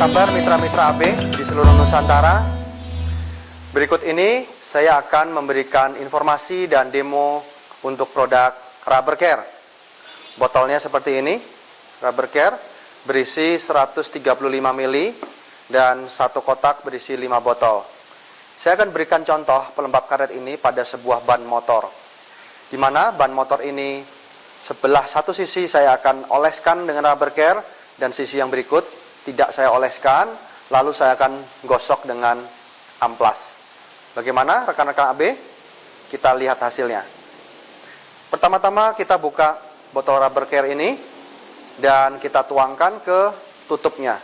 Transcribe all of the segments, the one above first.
kabar mitra-mitra AB di seluruh Nusantara? Berikut ini saya akan memberikan informasi dan demo untuk produk Rubber Care. Botolnya seperti ini, Rubber Care berisi 135 ml dan satu kotak berisi 5 botol. Saya akan berikan contoh pelembab karet ini pada sebuah ban motor, di mana ban motor ini sebelah satu sisi saya akan oleskan dengan Rubber Care dan sisi yang berikut tidak saya oleskan, lalu saya akan gosok dengan amplas. Bagaimana rekan-rekan AB? Kita lihat hasilnya. Pertama-tama kita buka botol Rubber Care ini dan kita tuangkan ke tutupnya.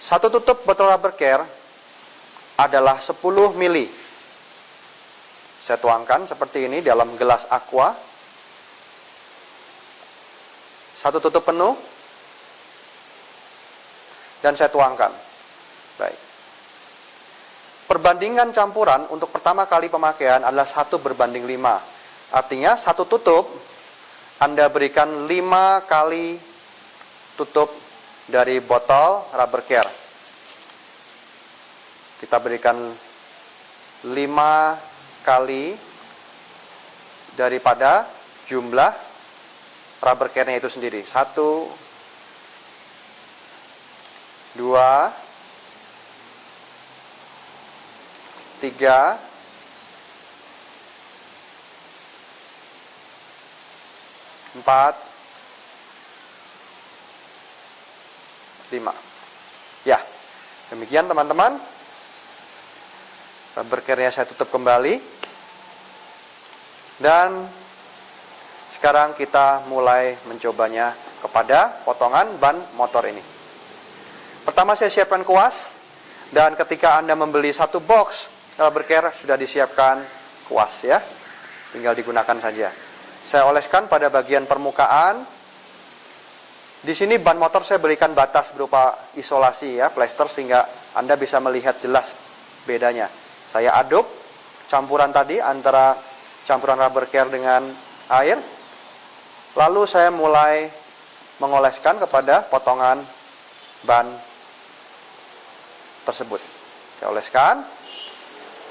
Satu tutup botol Rubber Care adalah 10 ml. Saya tuangkan seperti ini dalam gelas aqua. Satu tutup penuh dan saya tuangkan. Baik. Perbandingan campuran untuk pertama kali pemakaian adalah 1:5. Artinya satu tutup Anda berikan 5 kali tutup dari botol Rubber Care. Kita berikan 5 kali daripada jumlah Rubber Care-nya itu sendiri. 1, 2, 3, 4, 5. Ya, demikian teman-teman. Rubber Care-nya saya tutup kembali. Dan sekarang kita mulai mencobanya kepada potongan ban motor ini. Pertama saya siapkan kuas, dan ketika Anda membeli satu box Rubber Care sudah disiapkan kuas ya, tinggal digunakan saja. Saya oleskan pada bagian permukaan. Di sini ban motor saya berikan batas berupa isolasi ya, plester, sehingga Anda bisa melihat jelas bedanya. Saya aduk campuran tadi antara campuran Rubber Care dengan air, lalu saya mulai mengoleskan kepada potongan ban tersebut. Saya oleskan.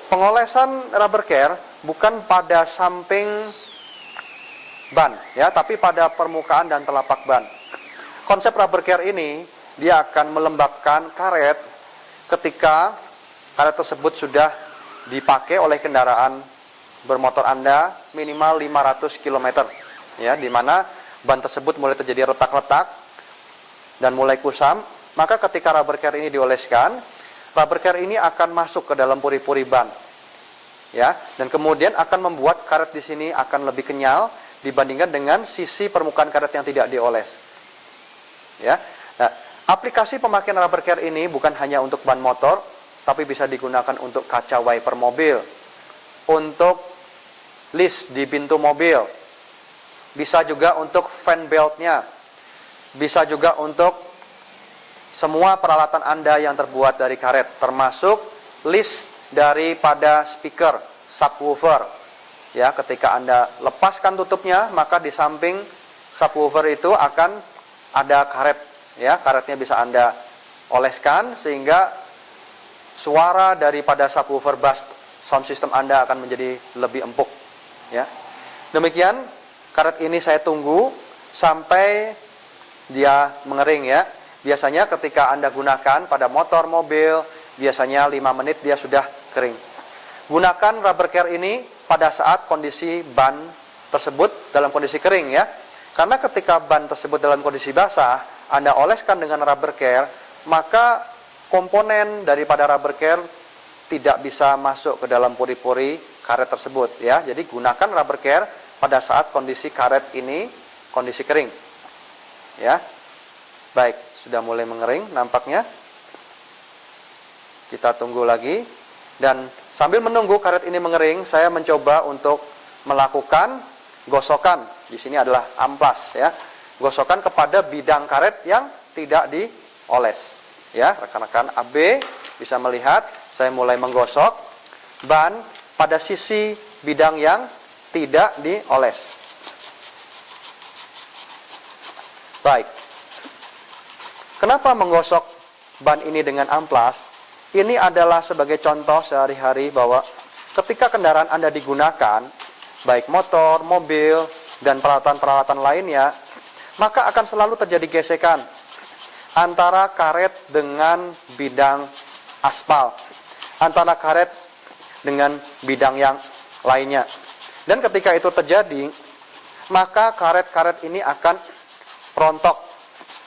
Pengolesan Rubber Care bukan pada samping ban ya, tapi pada permukaan dan telapak ban. Konsep Rubber Care ini dia akan melembabkan karet ketika karet tersebut sudah dipakai oleh kendaraan bermotor Anda minimal 500 km ya, di mana ban tersebut mulai terjadi retak-retak dan mulai kusam. Maka ketika Rubber Care ini dioleskan, Rubber Care ini akan masuk ke dalam puri-puri ban, ya, dan kemudian akan membuat karet di sini akan lebih kenyal dibandingkan dengan sisi permukaan karet yang tidak dioles. Ya, nah, aplikasi pemakaian Rubber Care ini bukan hanya untuk ban motor, tapi bisa digunakan untuk kaca wiper mobil, untuk list di pintu mobil, bisa juga untuk fan beltnya, bisa juga untuk semua peralatan Anda yang terbuat dari karet, termasuk list daripada speaker, subwoofer. Ya, ketika Anda lepaskan tutupnya, maka di samping subwoofer itu akan ada karet. Ya, karetnya bisa Anda oleskan sehingga suara daripada subwoofer bass sound system Anda akan menjadi lebih empuk. Ya, demikian karet ini saya tunggu sampai dia mengering ya. Biasanya ketika Anda gunakan pada motor, mobil, biasanya 5 menit dia sudah kering. Gunakan Rubber Care ini pada saat kondisi ban tersebut dalam kondisi kering ya. Karena ketika ban tersebut dalam kondisi basah, Anda oleskan dengan Rubber Care, maka komponen daripada Rubber Care tidak bisa masuk ke dalam puri-puri karet tersebut ya. Jadi gunakan Rubber Care pada saat kondisi karet ini kondisi kering. Ya. Baik. Sudah mulai mengering nampaknya. Kita tunggu lagi. Dan sambil menunggu karet ini mengering, saya mencoba untuk melakukan gosokan. Di sini adalah amplas ya. Gosokan kepada bidang karet yang tidak dioles. Ya, rekan-rekan AB bisa melihat saya mulai menggosok ban pada sisi bidang yang tidak dioles. Baik. Kenapa menggosok ban ini dengan amplas, ini adalah sebagai contoh sehari-hari bahwa ketika kendaraan Anda digunakan, baik motor, mobil, dan peralatan-peralatan lainnya, maka akan selalu terjadi gesekan antara karet dengan bidang aspal, antara karet dengan bidang yang lainnya. Dan ketika itu terjadi, maka karet-karet ini akan rontok.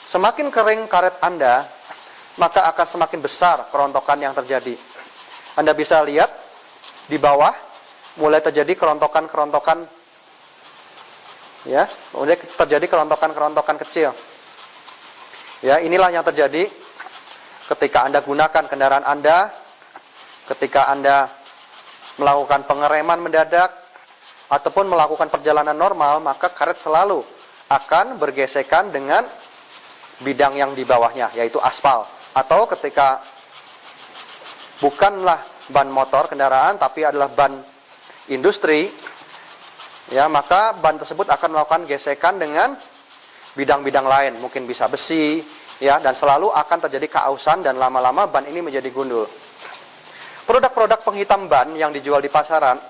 Semakin kering karet Anda, maka akan semakin besar kerontokan yang terjadi. Anda bisa lihat di bawah mulai terjadi kerontokan-kerontokan, ya, mulai terjadi kerontokan-kerontokan kecil. Ya, inilah yang terjadi ketika Anda gunakan kendaraan Anda, ketika Anda melakukan pengereman mendadak ataupun melakukan perjalanan normal, maka karet selalu akan bergesekan dengan bidang yang di bawahnya, yaitu aspal. Atau ketika bukanlah ban motor kendaraan, tapi adalah ban industri, ya, maka ban tersebut akan melakukan gesekan dengan bidang-bidang lain, mungkin bisa besi, ya, dan selalu akan terjadi keausan dan lama-lama ban ini menjadi gundul. Produk-produk penghitam ban yang dijual di pasaran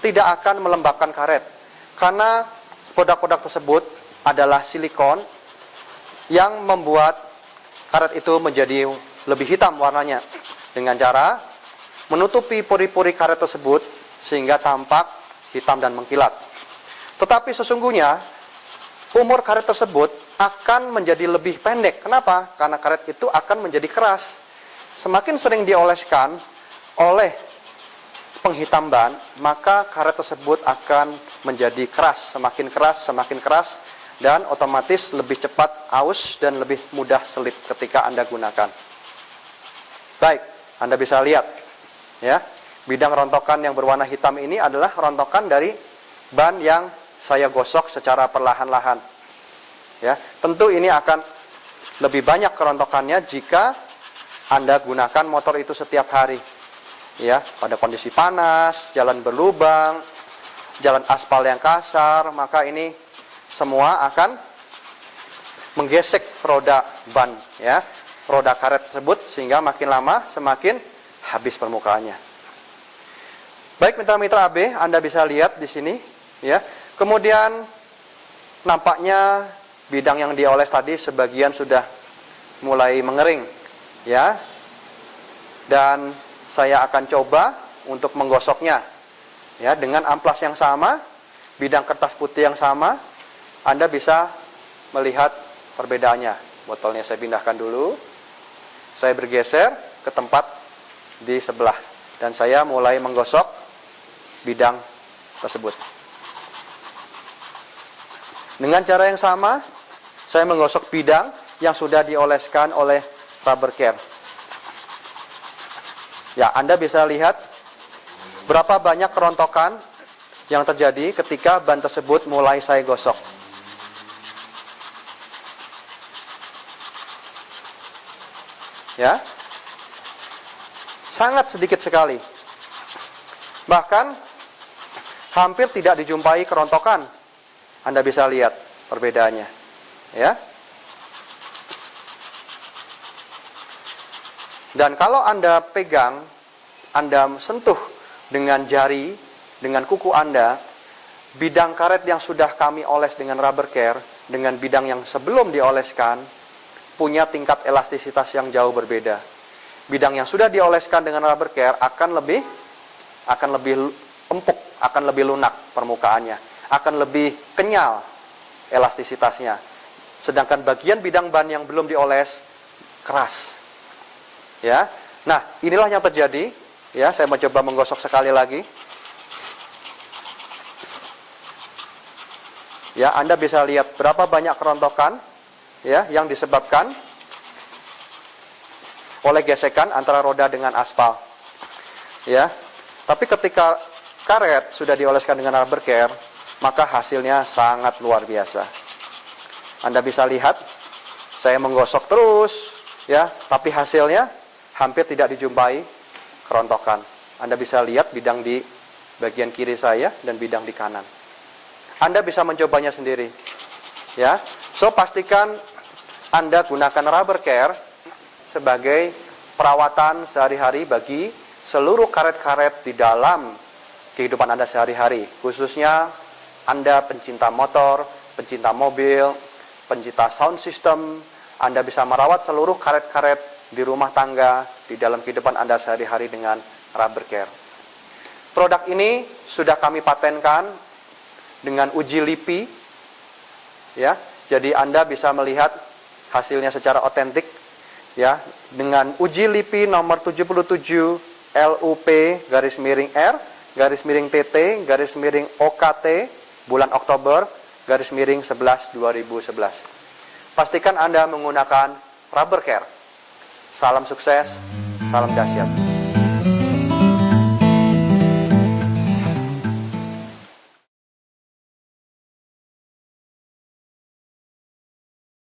tidak akan melembabkan karet, karena produk-produk tersebut adalah silikon yang membuat karet itu menjadi lebih hitam warnanya dengan cara menutupi pori-pori karet tersebut sehingga tampak hitam dan mengkilat. Tetapi sesungguhnya umur karet tersebut akan menjadi lebih pendek. Kenapa? Karena karet itu akan menjadi keras. Semakin sering dioleskan oleh penghitam ban, maka karet tersebut akan menjadi keras, semakin keras, dan otomatis lebih cepat aus dan lebih mudah selip ketika Anda gunakan. Baik, Anda bisa lihat, ya, bidang rontokan yang berwarna hitam ini adalah rontokan dari ban yang saya gosok secara perlahan-lahan. Ya, tentu ini akan lebih banyak kerontokannya jika Anda gunakan motor itu setiap hari. Ya, pada kondisi panas, jalan berlubang, jalan aspal yang kasar, maka ini semua akan menggesek roda ban, ya, roda karet tersebut, sehingga makin lama semakin habis permukaannya. Baik, mitra-mitra AB, Anda bisa lihat di sini, ya. Kemudian nampaknya bidang yang dioles tadi sebagian sudah mulai mengering, ya. Dan saya akan coba untuk menggosoknya, ya, dengan amplas yang sama, bidang kertas putih yang sama. Anda bisa melihat perbedaannya. Botolnya saya pindahkan dulu. Saya bergeser ke tempat di sebelah. Dan saya mulai menggosok bidang tersebut. Dengan cara yang sama, saya menggosok bidang yang sudah dioleskan oleh rubber care. Ya, Anda bisa lihat berapa banyak kerontokan yang terjadi ketika ban tersebut mulai saya gosok. Ya, sangat sedikit sekali. Bahkan hampir tidak dijumpai kerontokan. Anda bisa lihat perbedaannya, ya. Dan kalau Anda pegang, Anda sentuh dengan jari, dengan kuku Anda, bidang karet yang sudah kami oles dengan rubber care, dengan bidang yang sebelum dioleskan, punya tingkat elastisitas yang jauh berbeda. Bidang yang sudah dioleskan dengan rubber care akan lebih empuk, akan lebih lunak permukaannya, akan lebih kenyal elastisitasnya. Sedangkan bagian bidang ban yang belum dioles keras. Ya. Nah, inilah yang terjadi. Ya, saya mencoba menggosok sekali lagi. Ya, Anda bisa lihat berapa banyak kerontokan, ya, yang disebabkan oleh gesekan antara roda dengan aspal. Ya. Tapi ketika karet sudah dioleskan dengan rubber care, maka hasilnya sangat luar biasa. Anda bisa lihat, saya menggosok terus, ya, tapi hasilnya hampir tidak dijumpai kerontokan. Anda bisa lihat bidang di bagian kiri saya dan bidang di kanan. Anda bisa mencobanya sendiri. Ya. So, pastikan Anda gunakan rubber care sebagai perawatan sehari-hari bagi seluruh karet-karet di dalam kehidupan Anda sehari-hari. Khususnya Anda pencinta motor, pencinta mobil, pencinta sound system, Anda bisa merawat seluruh karet-karet di rumah tangga, di dalam kehidupan Anda sehari-hari dengan Rubber Care. Produk ini sudah kami patenkan dengan uji LIPI, ya. Jadi Anda bisa melihat hasilnya secara otentik, ya, dengan uji LIPI nomor 77 LUP _R _TT OKT bulan Oktober _11 2011. Pastikan Anda menggunakan Rubber Care. Salam sukses, salam dahsyat.